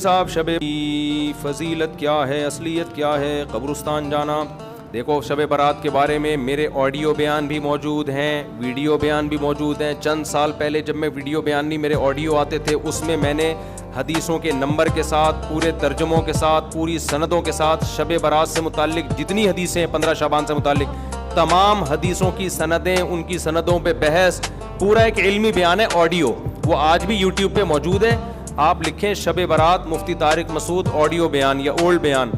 صاحب شب کی فضیلت کیا ہے, اصلیت کیا ہے, قبرستان جانا. دیکھو شب برات کے بارے میں میرے آڈیو بیان بھی موجود ہیں, ویڈیو بیان بھی موجود ہیں. چند سال پہلے جب میں ویڈیو بیان نہیں میرے آڈیو آتے تھے, اس میں میں نے حدیثوں کے نمبر کے ساتھ, پورے ترجموں کے ساتھ, پوری سندوں کے ساتھ شب برات سے متعلق جتنی حدیثیں ہیں 15 شعبان سے متعلق تمام حدیثوں کی سندیں, ان کی سندوں پہ بحث, پورا ایک علمی بیان ہے آڈیو. وہ آج بھی یوٹیوب پہ موجود ہے. آپ لکھیں شب برات مفتی طارق مسعود آڈیو بیان یا اولڈ بیان,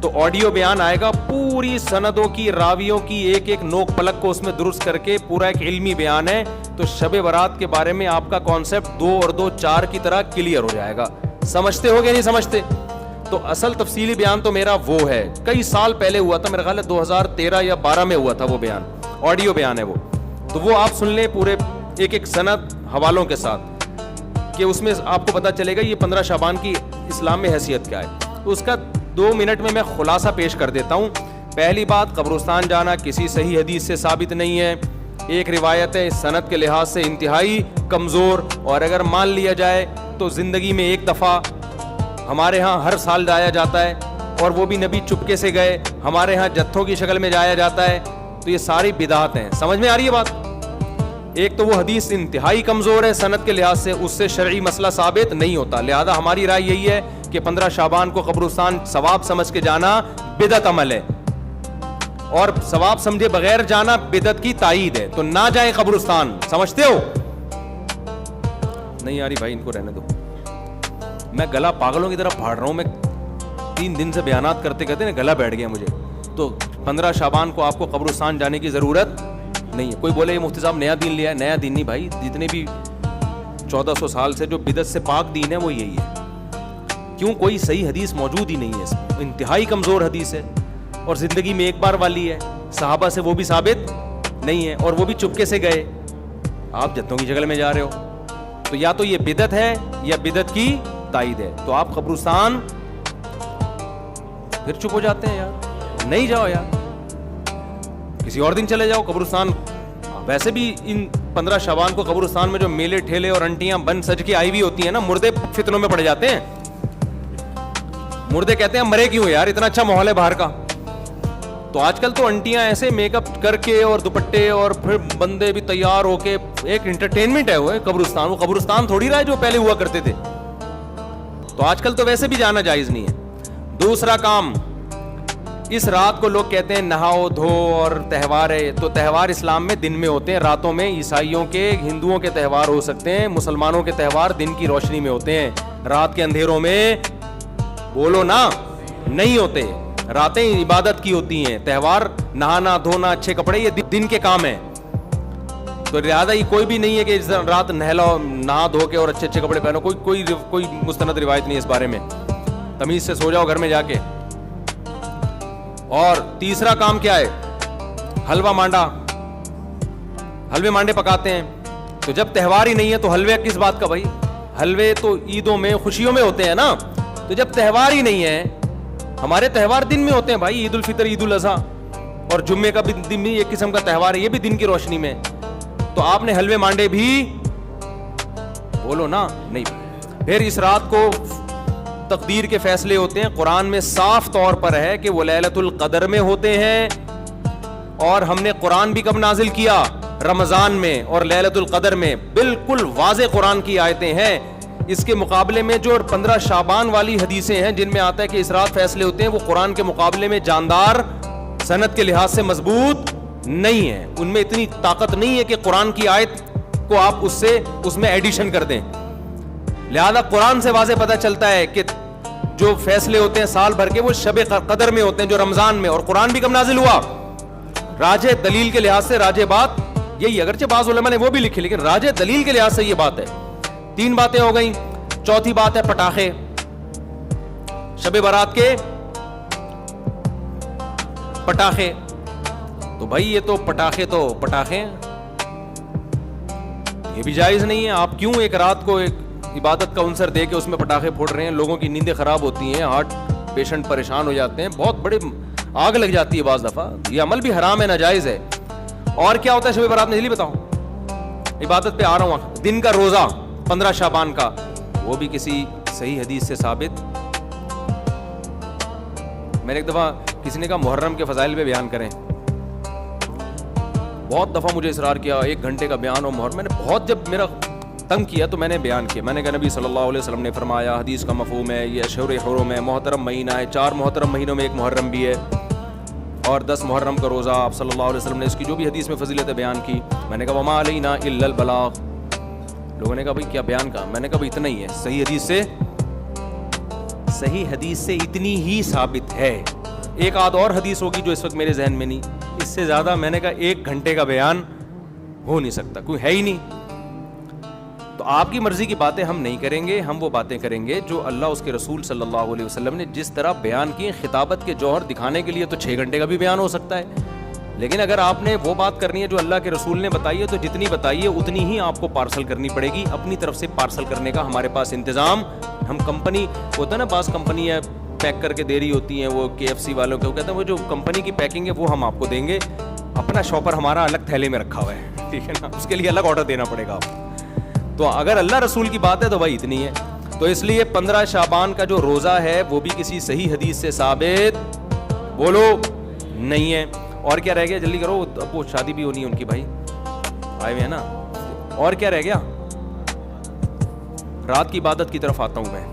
تو آڈیو بیان آئے گا. پوری سندوں کی, راویوں کی ایک ایک نوک پلک کو اس میں درست کر کے پورا ایک علمی بیان ہے. تو شب برات کے بارے میں آپ کا کانسیپٹ 2 اور 2 4 کی طرح کلیئر ہو جائے گا. سمجھتے ہو گیا نہیں سمجھتے؟ تو اصل تفصیلی بیان تو میرا وہ ہے, کئی سال پہلے ہوا تھا, میرا خیال ہے 2013 یا 12 میں ہوا تھا وہ بیان, آڈیو بیان ہے وہ. تو وہ آپ سن لیں پورے ایک ایک سند حوالوں کے ساتھ, کہ اس میں آپ کو پتہ چلے گا یہ 15 شعبان کی اسلام میں حیثیت کیا ہے. اس کا 2 منٹ میں خلاصہ پیش کر دیتا ہوں. پہلی بات, قبرستان جانا کسی صحیح حدیث سے ثابت نہیں ہے. ایک روایت ہے سند کے لحاظ سے انتہائی کمزور, اور اگر مان لیا جائے تو زندگی میں ایک دفعہ. ہمارے ہاں ہر سال جایا جاتا ہے, اور وہ بھی نبی چپکے سے گئے. ہمارے ہاں جتھوں کی شکل میں جایا جاتا ہے. تو یہ ساری بدعات ہیں. سمجھ میں آ رہی ہے بات؟ ایک تو وہ حدیث انتہائی کمزور ہے سند کے لحاظ سے, اس سے شرعی مسئلہ ثابت نہیں ہوتا. لہذا ہماری رائے یہی ہے کہ 15 شعبان کو قبرستان ثواب سمجھ کے جانا بدعت عمل ہے, اور ثواب سمجھے بغیر جانا بدعت کی تائید ہے. تو نہ جائیں قبرستان. سمجھتے ہو؟ نہیں آ رہی بھائی, ان کو رہنے دو. میں گلا پاگلوں کی طرح پھاڑ رہا ہوں. میں 3 دن سے بیانات کرتے کرتے نا گلا بیٹھ گیا مجھے. تو 15 شعبان کو آپ کو قبرستان جانے کی ضرورت نہیں ہے. کوئی بولے یہ مفتی صاحب نیا دین لیا ہے, نیا دین نہیں بھائی. جتنے بھی 1400 سال سے جو بدعت سے پاک دین ہے وہ یہی ہے. کیوں؟ کوئی صحیح حدیث موجود ہی نہیں ہے, انتہائی کمزور حدیث ہے, اور زندگی میں ایک بار والی ہے. صحابہ سے وہ بھی ثابت نہیں ہے, اور وہ بھی چپکے سے گئے. آپ جتوں کی شکل میں جا رہے ہو, تو یا تو یہ بدعت ہے یا بدعت کی تائید ہے. تو آپ قبرستان پھر چپ ہو جاتے ہیں یار, نہیں جاؤ یار, کسی اور دن چلے جاؤ قبرستان. ویسے بھی ان 15 شعبان کو قبرستان میں جو میلے ٹھیلے اور انٹیاں بن سج کے آئی ہوئی ہوتی ہیں نا, مردے فتنوں میں پڑ جاتے ہیں. مردے کہتے ہیں مرے کیوں یار, اتنا اچھا ماحول ہے باہر کا. تو آج کل تو انٹیاں ایسے میک اپ کر کے اور دوپٹے, اور پھر بندے بھی تیار ہو کے, ایک انٹرٹینمنٹ ہے وہ قبرستان. وہ قبرستان تھوڑی رہا ہے جو پہلے ہوا کرتے تھے. تو آج کل تو ویسے بھی جانا جائز نہیں ہے. دوسرا کام, اس رات کو لوگ کہتے ہیں نہاؤ دھو اور تہوار ہے. تو تہوار اسلام میں دن میں ہوتے ہیں, راتوں میں. عیسائیوں کے, ہندوؤں کے تہوار ہو سکتے ہیں, مسلمانوں کے تہوار دن کی روشنی میں ہوتے ہیں. رات کے اندھیروں میں بولو نا نہیں ہوتے. راتیں عبادت کی ہوتی ہیں. تہوار نہانا دھونا, اچھے کپڑے, یہ دن کے کام ہیں. تو لہٰذا یہ کوئی بھی نہیں ہے کہ رات نہا دھو کے اور اچھے اچھے کپڑے پہنو. کوئی مستند روایت نہیں ہے اس بارے میں. تمیز سے سو جاؤ گھر میں جا کے. اور تیسرا کام کیا ہے؟ حلوہ مانڈا, حلوے مانڈے پکاتے ہیں. تو جب تہوار ہی نہیں ہے تو حلوے کس بات کا بھائی؟ حلوے تو عیدوں میں خوشیوں میں ہوتے ہیں نا. تو جب تہوار ہی نہیں ہے, ہمارے تہوار دن میں ہوتے ہیں بھائی. عید الفطر, عید الاضحیٰ, اور جمعے کا بھی دن میں ایک قسم کا تہوار ہے, یہ بھی دن کی روشنی میں. تو آپ نے حلوے مانڈے بھی بولو نا نہیں. پھر اس رات کو تقدیر کے فیصلے ہوتے ہیں. قرآن میں صاف طور پر ہے کہ وہ لیلۃ القدر میں ہوتے ہیں, اور ہم نے قرآن بھی کب نازل کیا؟ رمضان میں اور لیلۃ القدر میں. بالکل واضح قرآن کی آیتیں ہیں. اس کے مقابلے میں جو 15 شعبان والی حدیثیں ہیں جن میں آتا ہے کہ اس رات فیصلے ہوتے ہیں, وہ قرآن کے مقابلے میں جاندار, سند کے لحاظ سے مضبوط نہیں ہے. ان میں اتنی طاقت نہیں ہے کہ قرآن کی آیت کو آپ اس میں ایڈیشن کر دیں. لہذا قرآن سے واضح پتہ چلتا ہے کہ جو فیصلے ہوتے ہیں سال بھر کے, وہ شب قدر میں ہوتے ہیں, جو رمضان میں. اور قرآن بھی کب نازل ہوا؟ راجح دلیل کے لحاظ سے راجح بات یہی, اگرچہ بعض علماء نے وہ بھی لکھی, لیکن راجح دلیل کے لحاظ سے یہ بات ہے. 3 باتیں ہو گئیں. چوتھی بات ہے پٹاخے. شب برات کے پٹاخے. تو بھائی یہ تو پٹاخے یہ بھی جائز نہیں ہے. آپ کیوں ایک رات کو ایک عبادت کا عنصر دے کے اس میں پٹاخے پھوڑ رہے ہیں؟ لوگوں کی نیندیں خراب ہوتی ہیں, ہارٹ پیشنٹ پریشان ہو جاتے ہیں, بہت بڑے آگ لگ جاتی ہے بعض دفعہ. یہ عمل بھی حرام ہے, ناجائز ہے. اور کیا ہوتا ہے شب برات میں, جلدی بتاؤں, عبادت پہ آ رہا ہوں. دن کا روزہ 15 شعبان کا, وہ بھی کسی صحیح حدیث سے ثابت. میں نے ایک دفعہ کسی نے کہا محرم کے فضائل پہ بیان کریں. بہت دفعہ مجھے اصرار کیا 1 گھنٹے کا بیان ہو محرم. میں نے بہت جب میرا تنگ کیا تو میں نے بیان کیا. میں نے کہا نبی صلی اللہ علیہ وسلم نے فرمایا, حدیث کا مفہوم ہے یہ اشہر حرم ہے, محترم مہینہ ہے, 4 محترم مہینوں میں 1 محرم بھی ہے, اور 10 محرم کا روزہ. آپ صلی اللہ علیہ وسلم نے اس کی جو بھی حدیث میں فضیلت بیان کی. میں نے کہا وما علینا الا البلاغ. لوگوں نے کہا بھائی کیا بیان کا؟ میں نے کہا بھائی اتنا ہی ہے, صحیح حدیث سے اتنی ہی ثابت ہے. ایک آدھ اور حدیث ہوگی جو اس وقت میرے ذہن میں نہیں, اس سے زیادہ میں نے کہا 1 گھنٹے کا بیان ہو نہیں سکتا, کوئی ہے ہی نہیں. تو آپ کی مرضی کی باتیں ہم نہیں کریں گے, ہم وہ باتیں کریں گے جو اللہ اس کے رسول صلی اللہ علیہ وسلم نے جس طرح بیان کی. خطابت کے جوہر دکھانے کے لیے تو 6 گھنٹے کا بھی بیان ہو سکتا ہے, لیکن اگر آپ نے وہ بات کرنی ہے جو اللہ کے رسول نے بتائی ہے تو جتنی بتائی ہے اتنی ہی آپ کو پارسل کرنی پڑے گی. اپنی طرف سے پارسل کرنے کا ہمارے پاس انتظام, ہم کمپنی ہوتا ہے نا, بعض کمپنی ہے پیک کر کے دے رہی ہوتی ہیں, وہ KFC والوں کے, وہ کہتے ہیں وہ جو کمپنی کی پیکنگ ہے وہ ہم آپ کو دیں گے, اپنا شاپر ہمارا الگ تھیلے میں رکھا ہوا ہے, ٹھیک ہے نا, اس کے لیے الگ آرڈر دینا پڑے گا آپ. تو اگر اللہ رسول کی بات ہے تو بھائی اتنی ہے. تو اس لیے 15 شعبان کا جو روزہ ہے وہ بھی کسی صحیح حدیث سے ثابت بولو نہیں ہے. اور کیا رہ گیا, جلدی کرو, اب وہ شادی بھی ہونی ہے ان کی, بھائی آئے ہوئے ہیں نا. اور کیا رہ گیا, رات کی عبادت کی طرف آتا ہوں میں.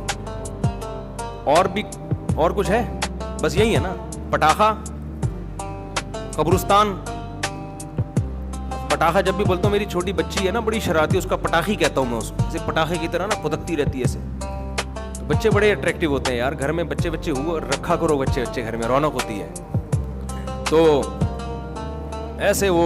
اور کچھ ہے, بس یہی ہے نا, پٹاخہ, قبرستان. پٹاخہ جب بھی بولتا ہوں, میری چھوٹی بچی ہے نا بڑی شرارتی, اس کا پٹاخی کہتا ہوں میں اس کو, جیسے پٹاخے کی طرح نا پھدکتی رہتی ہے ایسے. تو بچے بڑے اٹریکٹیو ہوتے ہیں یار, گھر میں بچے ہوا رکھا کرو, بچے گھر میں رونق ہوتی ہے. تو ایسے وہ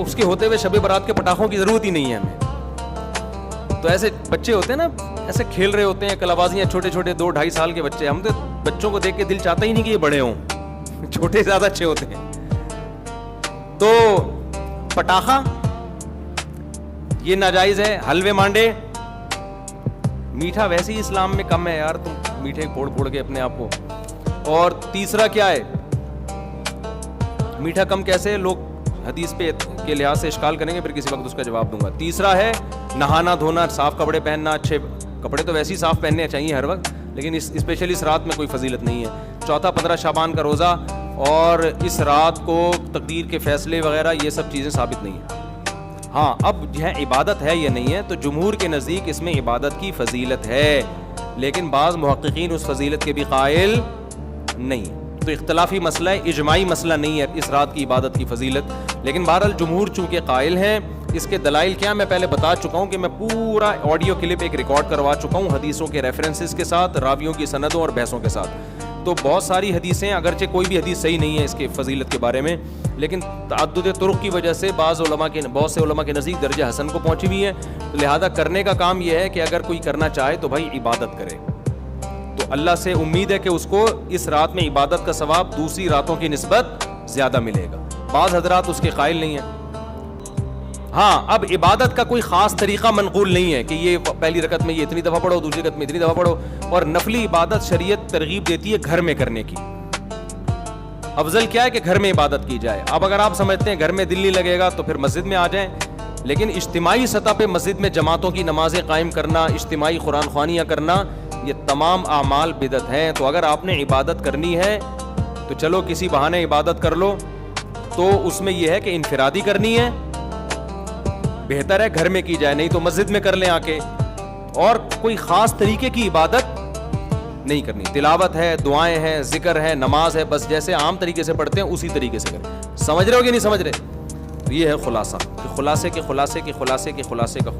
اس کے ہوتے ہوئے شب برات کے پٹاخوں کی ضرورت ہی نہیں ہے ہمیں. تو ایسے بچے ہوتے ہیں نا, ایسے کھیل رہے ہوتے ہیں کلابازیاں, چھوٹے 2-2.5 سال کے بچے. ہم تو بچوں کو دیکھ کے دل چاہتا ہی نہیں کہ یہ بڑے ہوں, چھوٹے زیادہ اچھے ہوتے ہیں. تو پٹاخہ یہ ناجائز ہے. حلوے مانڈے, میٹھا ویسے ہی اسلام میں کم ہے یار, تم میٹھے پھوڑ کے اپنے آپ کو. اور تیسرا کیا ہے, میٹھا کم کیسے, لوگ حدیث پہ کے لحاظ سے اشکال کریں گے, پھر کسی وقت اس کا جواب دوں گا. تیسرا ہے نہانا دھونا, صاف کپڑے پہننا. اچھے کپڑے تو ویسے ہی صاف پہننے چاہیے ہر وقت, لیکن اسپیشلی اس رات میں کوئی فضیلت نہیں ہے. چوتھا 15 شعبان کا روزہ, اور اس رات کو تقدیر کے فیصلے وغیرہ یہ سب چیزیں ثابت نہیں ہیں. ہاں اب جو ہے عبادت ہے یا نہیں ہے, تو جمہور کے نزدیک اس میں عبادت کی فضیلت ہے, لیکن بعض محققین اس فضیلت کے بھی قائل نہیں. تو اختلافی مسئلہ ہے, اجماعی مسئلہ نہیں ہے اس رات کی عبادت کی فضیلت. لیکن بہرحال جمہور چونکہ قائل ہیں. اس کے دلائل کیا, میں پہلے بتا چکا ہوں کہ میں پورا آڈیو کلپ ایک ریکارڈ کروا چکا ہوں حدیثوں کے ریفرنسز کے ساتھ, راویوں کی سندوں اور بحثوں کے ساتھ. تو بہت ساری حدیثیں, اگرچہ کوئی بھی حدیث صحیح نہیں ہے اس کے فضیلت کے بارے میں, لیکن تعدد طرق کی وجہ سے بہت سے علماء کے نزدیک درجہ حسن کو پہنچی ہوئی ہے. تو لہذا کرنے کا کام یہ ہے کہ اگر کوئی کرنا چاہے تو بھائی عبادت کرے. تو اللہ سے امید ہے کہ اس کو اس رات میں عبادت کا ثواب دوسری راتوں کی نسبت زیادہ ملے گا. بعض حضرات اس کے قائل نہیں ہیں. ہاں اب عبادت کا کوئی خاص طریقہ منقول نہیں ہے کہ یہ پہلی رکعت میں یہ اتنی دفعہ پڑھو, دوسری رکعت میں اتنی دفعہ پڑھو. اور نفلی عبادت شریعت ترغیب دیتی ہے گھر میں کرنے کی. افضل کیا ہے کہ گھر میں عبادت کی جائے. اب اگر آپ سمجھتے ہیں گھر میں دل نہیں لگے گا تو پھر مسجد میں آ جائیں, لیکن اجتماعی سطح پہ مسجد میں جماعتوں کی نمازیں قائم کرنا, اجتماعی قرآن خوانیاں کرنا, یہ تمام اعمال بدعت ہیں. تو اگر آپ نے عبادت کرنی ہے تو چلو کسی بہانے عبادت کر لو. تو اس میں یہ ہے کہ انفرادی کرنی ہے, بہتر ہے گھر میں کی جائے, نہیں تو مسجد میں کر لیں آ کے. اور کوئی خاص طریقے کی عبادت نہیں کرنی. تلاوت ہے, دعائیں ہیں, ذکر ہے, نماز ہے, بس جیسے عام طریقے سے پڑھتے ہیں اسی طریقے سے کریں. سمجھ رہے ہو کہ نہیں سمجھ رہے؟ یہ ہے خلاصہ, خلاصے کا